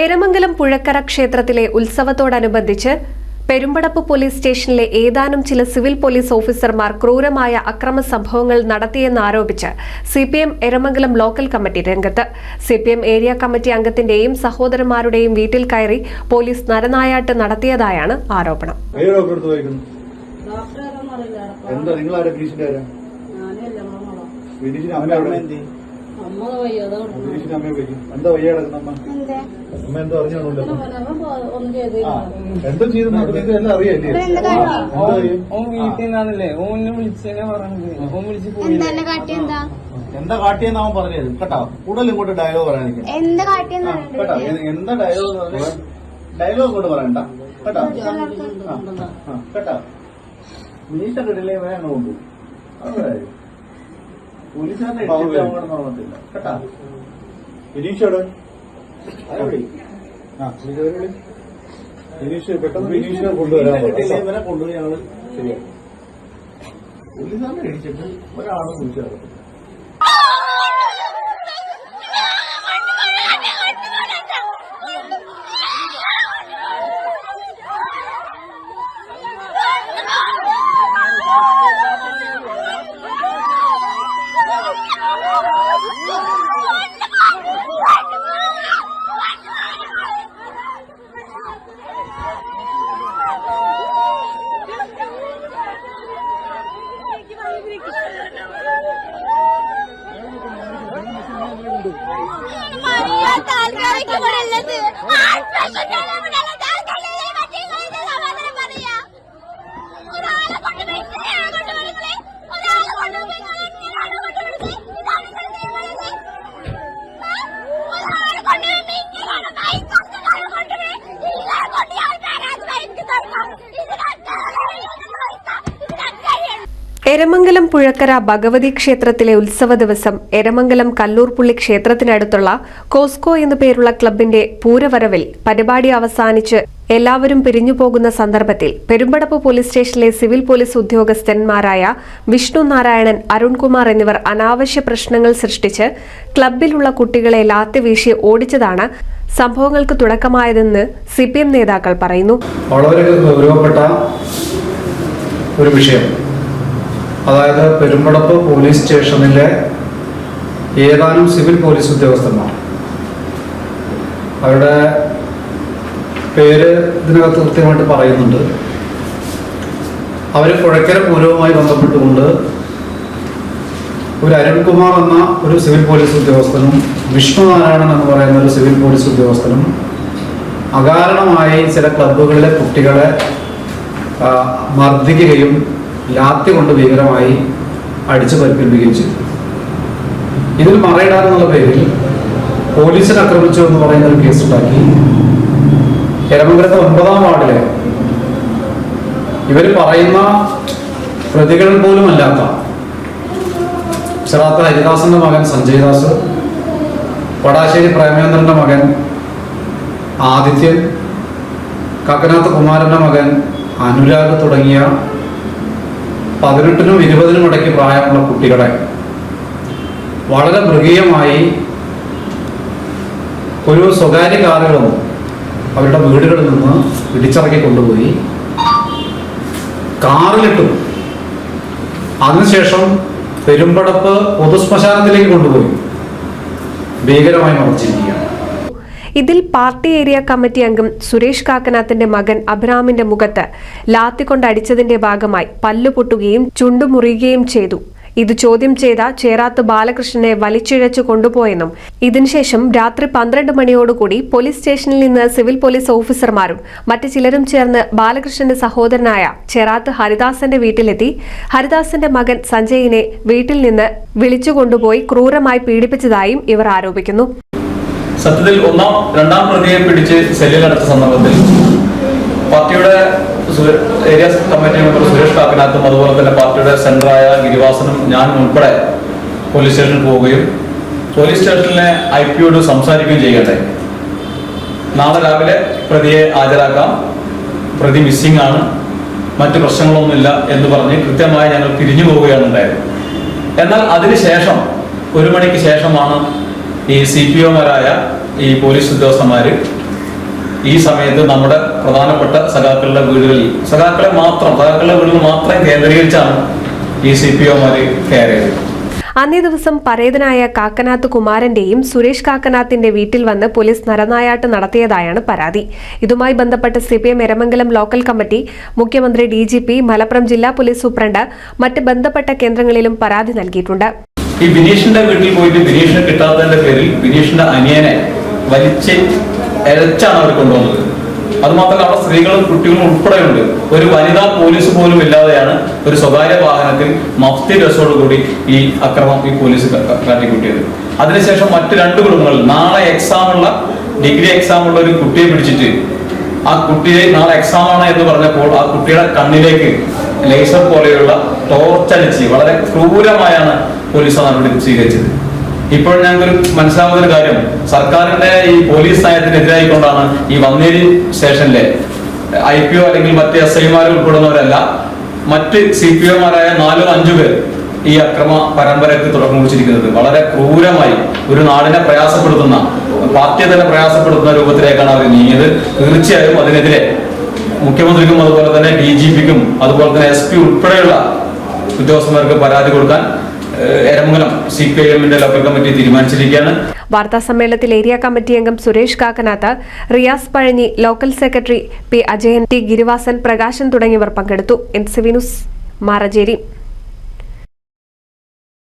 എരമംഗലം പുഴക്കര ക്ഷേത്രത്തിലെ ഉത്സവത്തോടനുബന്ധിച്ച് പെരുമ്പടപ്പ് പോലീസ് സ്റ്റേഷനിലെ ഏതാനും ചില സിവിൽ പോലീസ് ഓഫീസർമാർ ക്രൂരമായ അക്രമ സംഭവങ്ങൾ നടത്തിയെന്നാരോപിച്ച് സിപിഎം എരമംഗലം ലോക്കൽ കമ്മിറ്റി രംഗത്ത്. സിപിഎം ഏരിയ കമ്മിറ്റി അംഗത്തിന്റെയും സഹോദരന്മാരുടെയും വീട്ടിൽ കയറി പോലീസ് നരനായാട്ട് നടത്തിയതായാണ് ആരോപണം. എന്താ വയ്യ കിടക്കുന്നമ്മ എന്തോ അറിഞ്ഞോണ്ടല്ലോ എന്തോ ചെയ്തു എല്ലാം അറിയല്ലേ വീട്ടിൽ നിന്നാണല്ലേ ഓനെ വിളിച്ചേനെ പറഞ്ഞത് ഓൻ വിളിച്ച് പോയി എന്താ കാട്ടിയെന്ന് അവൻ പറഞ്ഞത് കേട്ടോ. കൂടുതൽ ഇങ്ങോട്ട് ഡയലോഗ് പറയാൻ കേട്ടോ. എന്താ ഡയലോഗ് കൊണ്ട് പറയണ്ട കേട്ടോ. കേട്ടോ മീശ കിട്ടില്ലേ വേണം കൊണ്ടു അതെ പോലീസുകാരനെ നോക്കത്തില്ല കേട്ടാ. വിനീഷോട് വിനീഷ് പെട്ടെന്ന് വിനീഷിനെ കൊണ്ടുവരാൻ കൊണ്ടുപോയി ഞങ്ങള് ശരിയാണ്. പോലീസുകാരനെ ഇടിച്ചിട്ട് ഒരാളും വിളിച്ചു നടക്കും. എരമംഗലം പുഴക്കര ഭഗവതി ക്ഷേത്രത്തിലെ ഉത്സവ ദിവസം എരമംഗലം കല്ലൂർപുള്ളി ക്ഷേത്രത്തിനടുത്തുള്ള കോസ്കോ എന്നു പേരുള്ള ക്ലബിന്റെ പൂരവരവിൽ പരിപാടി അവസാനിച്ച് എല്ലാവരും പിരിഞ്ഞുപോകുന്ന സന്ദർഭത്തിൽ പെരുമ്പടപ്പ് പോലീസ് സ്റ്റേഷനിലെ സിവിൽ പോലീസ് ഉദ്യോഗസ്ഥന്മാരായ വിഷ്ണു നാരായണൻ, അരുൺകുമാർ എന്നിവർ അനാവശ്യ പ്രശ്നങ്ങൾ സൃഷ്ടിച്ച് ക്ലബിലുള്ള കുട്ടികളെ ലാത്തി വീശി ഓടിച്ചതാണ് സംഭവങ്ങൾക്ക് തുടക്കമായതെന്ന് സിപിഎം നേതാക്കൾ പറയുന്നു. വളരെ ഗൗരവപ്പെട്ട ഒരു വിഷയം, അതായത് പെരുമ്പടപ്പ് പോലീസ് സ്റ്റേഷനിലെ ഏതാനും സിവിൽ പോലീസ് ഉദ്യോഗസ്ഥന്മാർ, അവരുടെ പേര് ഇതിനകത്ത് കൃത്യമായിട്ട് പറയുന്നുണ്ട്. അവർ പുഴക്കര പൂരവുമായി ബന്ധപ്പെട്ടുകൊണ്ട് ഒരു അരുൺകുമാർ എന്ന ഒരു സിവിൽ പോലീസ് ഉദ്യോഗസ്ഥനും വിഷ്ണു നാരായണൻ എന്ന് പറയുന്ന ഒരു സിവിൽ പോലീസ് ഉദ്യോഗസ്ഥനും അകാരണമായി ചില ക്ലബ്ബുകളിലെ കുട്ടികളെ മർദ്ദിക്കുകയും ലാത്തി കൊണ്ട് ഭീകരമായി അടിച്ചു പരിക്കേൽപ്പിക്കുകയും ചെയ്തു. ഇതിൽ മറയിടാനെന്നുള്ള പേരിൽ പോലീസിനെ ആക്രമിച്ചു എന്ന് പറയുന്ന ഒരു കേസുണ്ടാക്കി എരമംഗലത്തെ 9-ാം വാർഡിലെ ഇവർ പറയുന്ന പ്രതികൾ പോലും അല്ലാത്ത ചിറാത്ത ഹരിദാസന്റെ മകൻ സഞ്ജയ് ദാസ്, വടാശ്ശേരി പ്രേമേന്ദ്രന്റെ മകൻ ആദിത്യൻ, കാക്കനാത്ത് കുമാരന്റെ മകൻ അനുരാഗ് തുടങ്ങിയ 18-നും 20-നും ഇടയ്ക്ക് പ്രായമുള്ള കുട്ടികളെ വളരെ മൃഗീയമായി ഒരു സ്വകാര്യ കാറിൽ വന്നു അവരുടെ വീടുകളിൽ നിന്ന് ഇടിച്ചിറക്കി കൊണ്ടുപോയി കാറിലിട്ടു. അതിനുശേഷം പെരുമ്പടപ്പ് പൊതുശ്മശാനത്തിലേക്ക് കൊണ്ടുപോയി ഭീകരമായി മർദ്ദിച്ചിരിക്കുകയാണ്. ഇതിൽ പാർട്ടി ഏരിയ കമ്മിറ്റി അംഗം സുരേഷ് കാക്കനാത്തിന്റെ മകൻ അഭിരാമിന്റെ മുഖത്ത് ലാത്തിക്കൊണ്ടടിച്ചതിന്റെ ഭാഗമായി പല്ലു പൊട്ടുകയും ചുണ്ടുമുറിയുകയും ചെയ്തു. ഇത് ചോദ്യം ചെയ്ത ചേറാത്ത് ബാലകൃഷ്ണനെ വലിച്ചിഴച്ചു കൊണ്ടുപോയെന്നും ഇതിനുശേഷം രാത്രി 12 മണിയോടുകൂടി പോലീസ് സ്റ്റേഷനിൽ നിന്ന് സിവിൽ പോലീസ് ഓഫീസർമാരും മറ്റു ചിലരും ചേർന്ന് ബാലകൃഷ്ണന്റെ സഹോദരനായ ചേറാത്ത് ഹരിദാസന്റെ വീട്ടിലെത്തി ഹരിദാസന്റെ മകൻ സഞ്ജയിനെ വീട്ടിൽ നിന്ന് വിളിച്ചുകൊണ്ടുപോയി ക്രൂരമായി പീഡിപ്പിച്ചതായും ഇവർ ആരോപിക്കുന്നു. സത്യത്തിൽ രണ്ടാം പ്രതിയെ പിടിച്ച് സെല്ലിലടച്ച സന്ദർഭത്തിൽ പാർട്ടിയുടെ ഏരിയ കമ്മിറ്റി മെമ്പർ സുരേഷ് കാക്കനാത്തും അതുപോലെ തന്നെ പാർട്ടിയുടെ സെന്ററായ ഗിരിവാസനും ഞാനും ഉൾപ്പെടെ പോലീസ് സ്റ്റേഷനിൽ പോവുകയും പോലീസ് സ്റ്റേഷനിലെ IPയോട് സംസാരിക്കുകയും ചെയ്യണ്ടായി. നാളെ രാവിലെ പ്രതിയെ ഹാജരാക്കാം, പ്രതി മിസ്സിംഗ് ആണ്, മറ്റു പ്രശ്നങ്ങളൊന്നുമില്ല എന്ന് പറഞ്ഞ് കൃത്യമായി ഞങ്ങൾ പിരിഞ്ഞു പോവുകയാണ് ഉണ്ടായത്. എന്നാൽ അതിനുശേഷം 1 മണിക്ക് ശേഷമാണ് ഈ CPOമാരായ ഈ പോലീസ് ഉദ്യോഗസ്ഥന്മാർ ഈ സമയത്ത് നമ്മുടെ പ്രധാനപ്പെട്ട സഖാക്കളുടെ വീടുകളിൽ സഖാക്കളുടെ വീടുകൾ മാത്രം കേന്ദ്രീകരിച്ചാണ് ഈ CPOമാര് കയറിയത്. അന്നേ ദിവസം പരേതനായ കാക്കനാത്ത് കുമാരന്റെയും സുരേഷ് കാക്കനാത്തിന്റെ വീട്ടിൽ വന്ന് പോലീസ് നരനായാട്ട് നടത്തിയതായാണ് പരാതി. ഇതുമായി ബന്ധപ്പെട്ട് CPM എരമംഗലം ലോക്കൽ കമ്മിറ്റി, മുഖ്യമന്ത്രി, DGP, മലപ്പുറം ജില്ലാ പോലീസ് സൂപ്രണ്ട്, മറ്റ് ബന്ധപ്പെട്ട കേന്ദ്രങ്ങളിലും പരാതി നൽകിയിട്ടുണ്ട്. ഈ ബിനീഷിന്റെ വീട്ടിൽ പോയിട്ട് ബിനീഷിനെ കിട്ടാത്തതിന്റെ പേരിൽ ബിനീഷിന്റെ അനിയനെ വലിച്ച് എരച്ചാണ് അവർ കൊണ്ടുവന്നത്. അതുമാത്രമല്ല അവിടെ സ്ത്രീകളും കുട്ടികളും ഉൾപ്പെടെയുണ്ട്. ഒരു വനിതാ പോലീസ് പോലും ഇല്ലാതെയാണ് ഒരു സ്വകാര്യ വാഹനത്തിൽ മഫ്തി ഡ്രസ്സോടുകൂടി ഈ അക്രമം ഈ പോലീസ് കാട്ടിക്കൂട്ടിയത്. അതിനുശേഷം മറ്റു 2 കുടുംബങ്ങൾ നാളെ ഡിഗ്രി എക്സാം ഉള്ള ഒരു കുട്ടിയെ പിടിച്ചിട്ട് ആ കുട്ടിയെ നാളെ എക്സാം ആണ് എന്ന് പറഞ്ഞപ്പോൾ ആ കുട്ടിയുടെ കണ്ണിലേക്ക് ലേസർ പോലെയുള്ള ടോർച്ചടിച്ച് വളരെ ക്രൂരമായാണ് പോലീസ് നടപടി സ്വീകരിച്ചത്. ഇപ്പോൾ ഞങ്ങൾക്ക് മനസ്സിലാവുന്ന ഒരു കാര്യം, സർക്കാരിന്റെ ഈ പോലീസ് നയത്തിനെതിരായിക്കൊണ്ടാണ് ഈ വന്നേരി സ്റ്റേഷനിലെ IPO അല്ലെങ്കിൽ മറ്റ് SIമാർ ഉൾപ്പെടുന്നവരല്ല, മറ്റ് CPOമാരായ 4-5 പേർ ഈ അക്രമ പരമ്പരയ്ക്ക് തുടക്കം കുറിച്ചിരിക്കുന്നത്. വളരെ ക്രൂരമായി ഒരു നാടിനെ പ്രയാസപ്പെടുത്തുന്ന, പാർട്ടിയെ തന്നെ പ്രയാസപ്പെടുത്തുന്ന രൂപത്തിലേക്കാണ് അവർ നീങ്ങിയത്. തീർച്ചയായും അതിനെതിരെ മുഖ്യമന്ത്രിക്കും അതുപോലെ തന്നെ DGPക്കും അതുപോലെ തന്നെ SP ഉൾപ്പെടെയുള്ള ഉദ്യോഗസ്ഥന്മാർക്ക് പരാതി കൊടുക്കാൻ എരമംഗലം CPIMന്റെ ലോക്കൽ കമ്മിറ്റി തീരുമാനിച്ചിരിക്കുകയാണ്. വാർത്താ സമ്മേളനത്തിൽ ഏരിയ കമ്മിറ്റി അംഗം Suresh Kakkanath, Riyas Pazhanji, local secretary P. Ajayan, T. Girivasan, Prakashan തുടങ്ങിയവർ പങ്കെടുത്തു. NCV news, മാറജേരി.